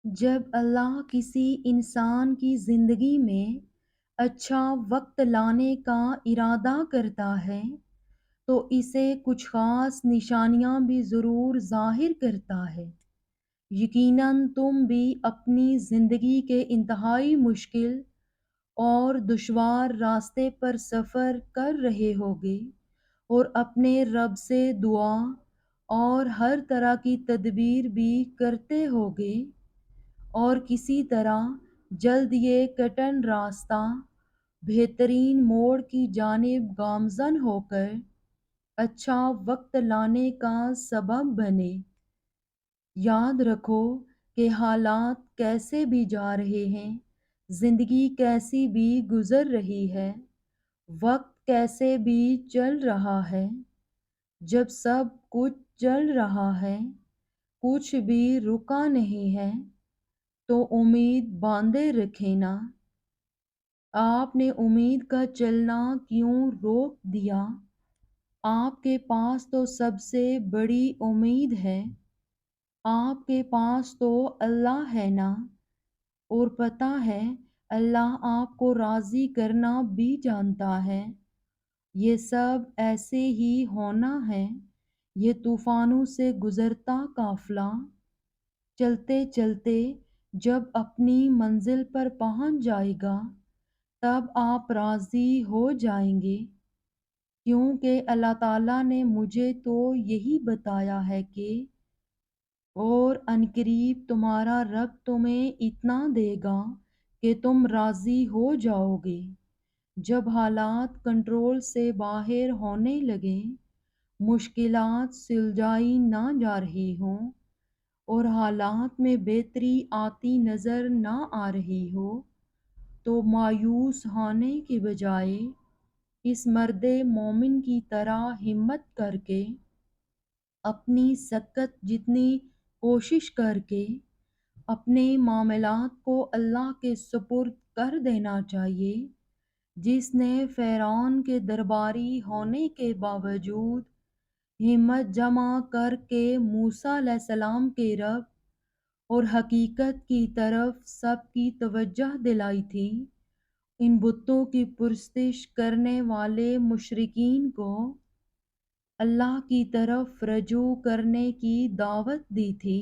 جب اللہ کسی انسان کی زندگی میں اچھا وقت لانے کا ارادہ کرتا ہے تو اسے کچھ خاص نشانیاں بھی ضرور ظاہر کرتا ہے۔ یقیناً تم بھی اپنی زندگی کے انتہائی مشکل اور دشوار راستے پر سفر کر رہے ہوگے اور اپنے رب سے دعا اور ہر طرح کی تدبیر بھی کرتے ہوگے، اور کسی طرح جلد یہ کٹن راستہ بہترین موڑ کی جانب گامزن ہو کر اچھا وقت لانے کا سبب بنے۔ یاد رکھو کہ حالات کیسے بھی جا رہے ہیں، زندگی کیسی بھی گزر رہی ہے، وقت کیسے بھی چل رہا ہے، جب سب کچھ چل رہا ہے، کچھ بھی رکا نہیں ہے، تو امید باندھے رکھے نا۔ آپ نے امید کا چلنا کیوں روک دیا؟ آپ کے پاس تو سب سے بڑی امید ہے، آپ کے پاس تو اللہ ہے نا، اور پتہ ہے اللہ آپ کو راضی کرنا بھی جانتا ہے۔ یہ سب ایسے ہی ہونا ہے، یہ طوفانوں سے گزرتا قافلہ چلتے چلتے جب اپنی منزل پر پہنچ جائے گا تب آپ راضی ہو جائیں گے، کیونکہ اللہ تعالیٰ نے مجھے تو یہی بتایا ہے کہ اور عنقریب تمہارا رب تمہیں اتنا دے گا کہ تم راضی ہو جاؤ گے۔ جب حالات کنٹرول سے باہر ہونے لگیں، مشکلات سلجھائی نہ جا رہی ہوں اور حالات میں بہتری آتی نظر نہ آ رہی ہو، تو مایوس ہونے کے بجائے اس مرد مومن کی طرح ہمت کر کے اپنی سکت جتنی کوشش کر کے اپنے معاملات کو اللہ کے سپرد کر دینا چاہیے، جس نے فرعون کے درباری ہونے کے باوجود ہمت جمع کر کے موسیٰ علیہ السلام کے رب اور حقیقت کی طرف سب کی توجہ دلائی تھی۔ ان بتوں کی پرستش کرنے والے مشرکین کو اللہ کی طرف رجوع کرنے کی دعوت دی تھی،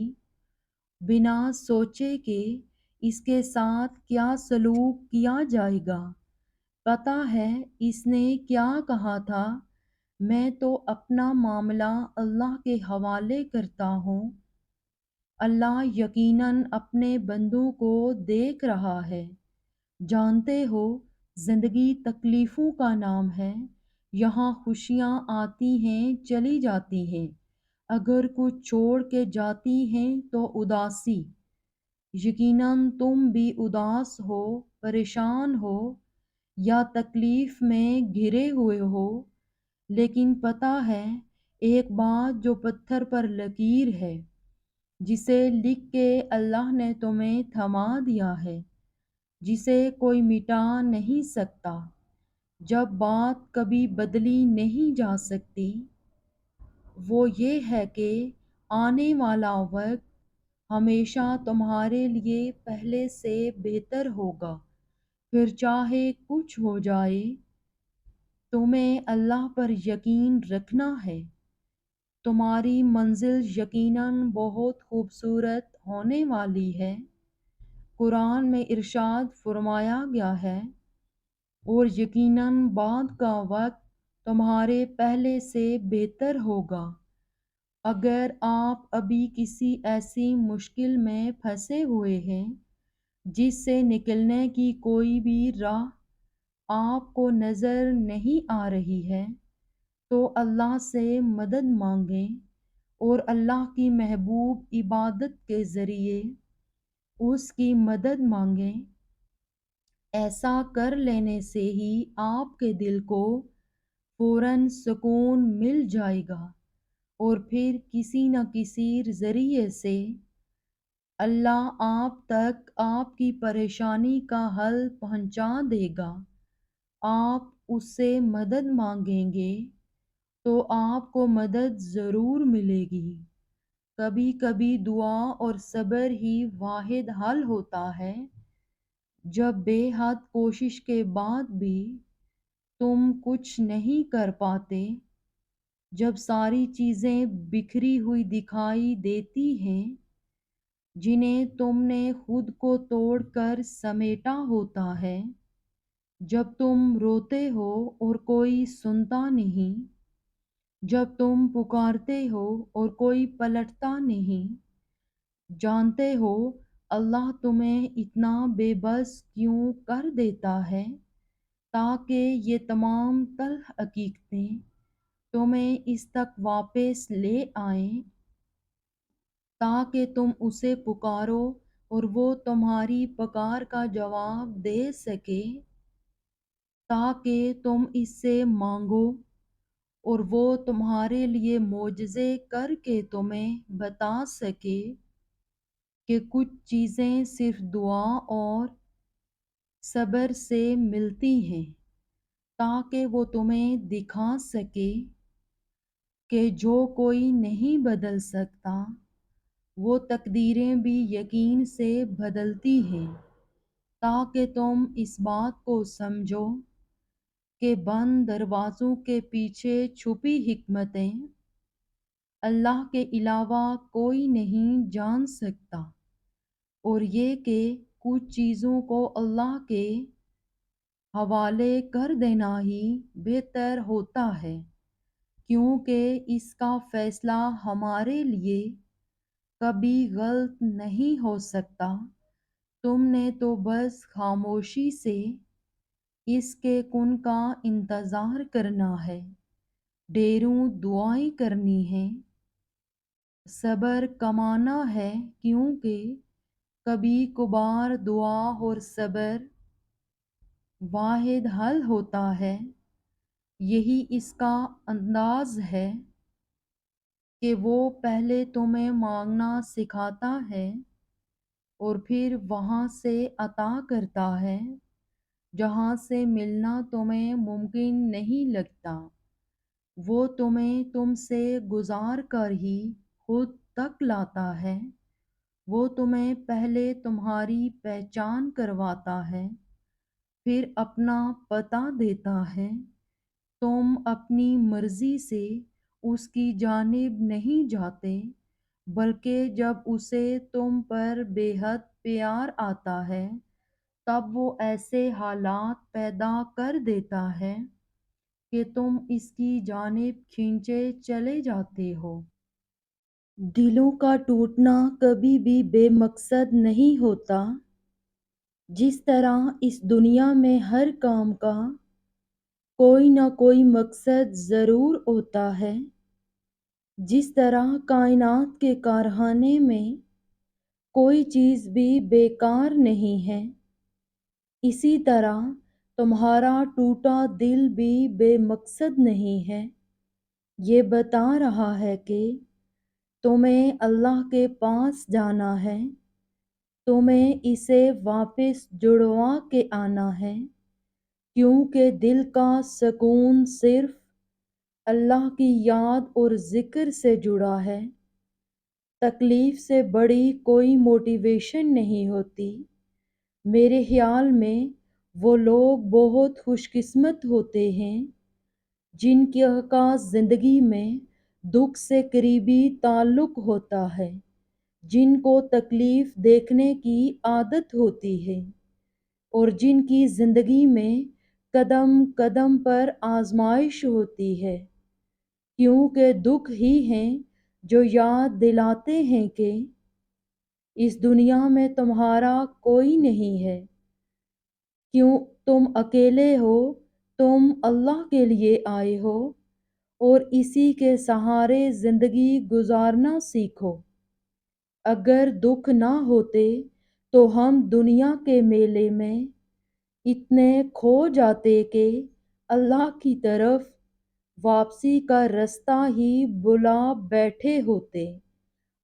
بنا سوچے کہ اس کے ساتھ کیا سلوک کیا جائے گا۔ پتہ ہے اس نے کیا کہا تھا؟ میں تو اپنا معاملہ اللہ کے حوالے کرتا ہوں، اللہ یقیناً اپنے بندوں کو دیکھ رہا ہے۔ جانتے ہو زندگی تکلیفوں کا نام ہے، یہاں خوشیاں آتی ہیں چلی جاتی ہیں، اگر کچھ چھوڑ کے جاتی ہیں تو اداسی۔ یقیناً تم بھی اداس ہو، پریشان ہو یا تکلیف میں گھرے ہوئے ہو، لیکن پتہ ہے ایک بات جو پتھر پر لکیر ہے، جسے لکھ کے اللہ نے تمہیں تھما دیا ہے، جسے کوئی مٹا نہیں سکتا۔ جب بات کبھی بدلی نہیں جا سکتی، وہ یہ ہے کہ آنے والا وقت ہمیشہ تمہارے لیے پہلے سے بہتر ہوگا، پھر چاہے کچھ ہو جائے۔ تمہیں اللہ پر یقین رکھنا ہے، تمہاری منزل یقیناً بہت خوبصورت ہونے والی ہے۔ قرآن میں ارشاد فرمایا گیا ہے، اور یقیناً بعد کا وقت تمہارے پہلے سے بہتر ہوگا۔ اگر آپ ابھی کسی ایسی مشکل میں پھنسے ہوئے ہیں جس سے نکلنے کی کوئی بھی راہ آپ کو نظر نہیں آ رہی ہے، تو اللہ سے مدد مانگیں اور اللہ کی محبوب عبادت کے ذریعے اس کی مدد مانگیں۔ ایسا کر لینے سے ہی آپ کے دل کو فوراً سکون مل جائے گا، اور پھر کسی نہ کسی ذریعے سے اللہ آپ تک آپ کی پریشانی کا حل پہنچا دے گا۔ آپ اس سے مدد مانگیں گے تو آپ کو مدد ضرور ملے گی۔ کبھی کبھی دعا اور صبر ہی واحد حل ہوتا ہے۔ جب بے حد کوشش کے بعد بھی تم کچھ نہیں کر پاتے، جب ساری چیزیں بکھری ہوئی دکھائی دیتی ہیں جنہیں تم نے خود کو توڑ کر سمیٹا ہوتا ہے، جب تم روتے ہو اور کوئی سنتا نہیں، جب تم پکارتے ہو اور کوئی پلٹتا نہیں، جانتے ہو اللہ تمہیں اتنا بے بس کیوں کر دیتا ہے تاکہ یہ تمام تلخ حقیقتیں تمہیں اس تک واپس لے آئیں، تاکہ تم اسے پکارو اور وہ تمہاری پکار کا جواب دے سکے، تاکہ تم اس سے مانگو اور وہ تمہارے لیے معجزے کر کے تمہیں بتا سکے کہ کچھ چیزیں صرف دعا اور صبر سے ملتی ہیں، تاکہ وہ تمہیں دکھا سکے کہ جو کوئی نہیں بدل سکتا وہ تقدیریں بھی یقین سے بدلتی ہیں، تاکہ تم اس بات کو سمجھو کہ بند دروازوں کے پیچھے چھپی حکمتیں اللہ کے علاوہ کوئی نہیں جان سکتا، اور یہ کہ کچھ چیزوں کو اللہ کے حوالے کر دینا ہی بہتر ہوتا ہے، کیونکہ اس کا فیصلہ ہمارے لیے کبھی غلط نہیں ہو سکتا۔ تم نے تو بس خاموشی سے اس کے کن کا انتظار کرنا ہے، ڈھیروں دعائیں کرنی ہیں، صبر کمانا ہے، کیونکہ کبھی کبھار دعا اور صبر واحد حل ہوتا ہے۔ یہی اس کا انداز ہے کہ وہ پہلے تمہیں مانگنا سکھاتا ہے اور پھر وہاں سے عطا کرتا ہے جہاں سے ملنا تمہیں ممکن نہیں لگتا۔ وہ تمہیں تم سے گزار کر ہی خود تک لاتا ہے۔ وہ تمہیں پہلے تمہاری پہچان کرواتا ہے، پھر اپنا پتہ دیتا ہے۔ تم اپنی مرضی سے اس کی جانب نہیں جاتے، بلکہ جب اسے تم پر بے حد پیار آتا ہے تب وہ ایسے حالات پیدا کر دیتا ہے کہ تم اس کی جانب کھینچے چلے جاتے ہو۔ دلوں کا ٹوٹنا کبھی بھی بے مقصد نہیں ہوتا۔ جس طرح اس دنیا میں ہر کام کا کوئی نہ کوئی مقصد ضرور ہوتا ہے، جس طرح کائنات کے کارخانے میں کوئی چیز بھی بیکار نہیں ہے، اسی طرح تمہارا ٹوٹا دل بھی بے مقصد نہیں ہے۔ یہ بتا رہا ہے کہ تمہیں اللہ کے پاس جانا ہے، تمہیں اسے واپس جڑوا کے آنا ہے، کیونکہ دل کا سکون صرف اللہ کی یاد اور ذکر سے جڑا ہے۔ تکلیف سے بڑی کوئی موٹیویشن نہیں ہوتی۔ میرے خیال میں وہ لوگ بہت خوش قسمت ہوتے ہیں جن کا زندگی میں دکھ سے قریبی تعلق ہوتا ہے، جن کو تکلیف دیکھنے کی عادت ہوتی ہے، اور جن کی زندگی میں قدم قدم پر آزمائش ہوتی ہے، کیونکہ دکھ ہی ہیں جو یاد دلاتے ہیں کہ اس دنیا میں تمہارا کوئی نہیں ہے، کیوں تم اکیلے ہو، تم اللہ کے لیے آئے ہو اور اسی کے سہارے زندگی گزارنا سیکھو۔ اگر دکھ نہ ہوتے تو ہم دنیا کے میلے میں اتنے کھو جاتے کہ اللہ کی طرف واپسی کا رستہ ہی بھلا بیٹھے ہوتے۔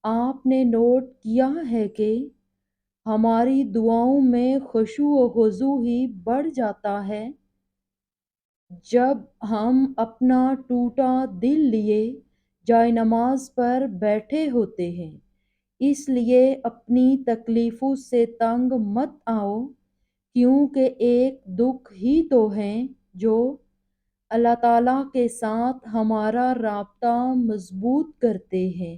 آپ نے نوٹ کیا ہے کہ ہماری دعاؤں میں خشوع و خضوع ہی بڑھ جاتا ہے جب ہم اپنا ٹوٹا دل لیے جائے نماز پر بیٹھے ہوتے ہیں۔ اس لیے اپنی تکلیفوں سے تنگ مت آؤ، کیونکہ ایک دکھ ہی تو ہیں جو اللہ تعالیٰ کے ساتھ ہمارا رابطہ مضبوط کرتے ہیں۔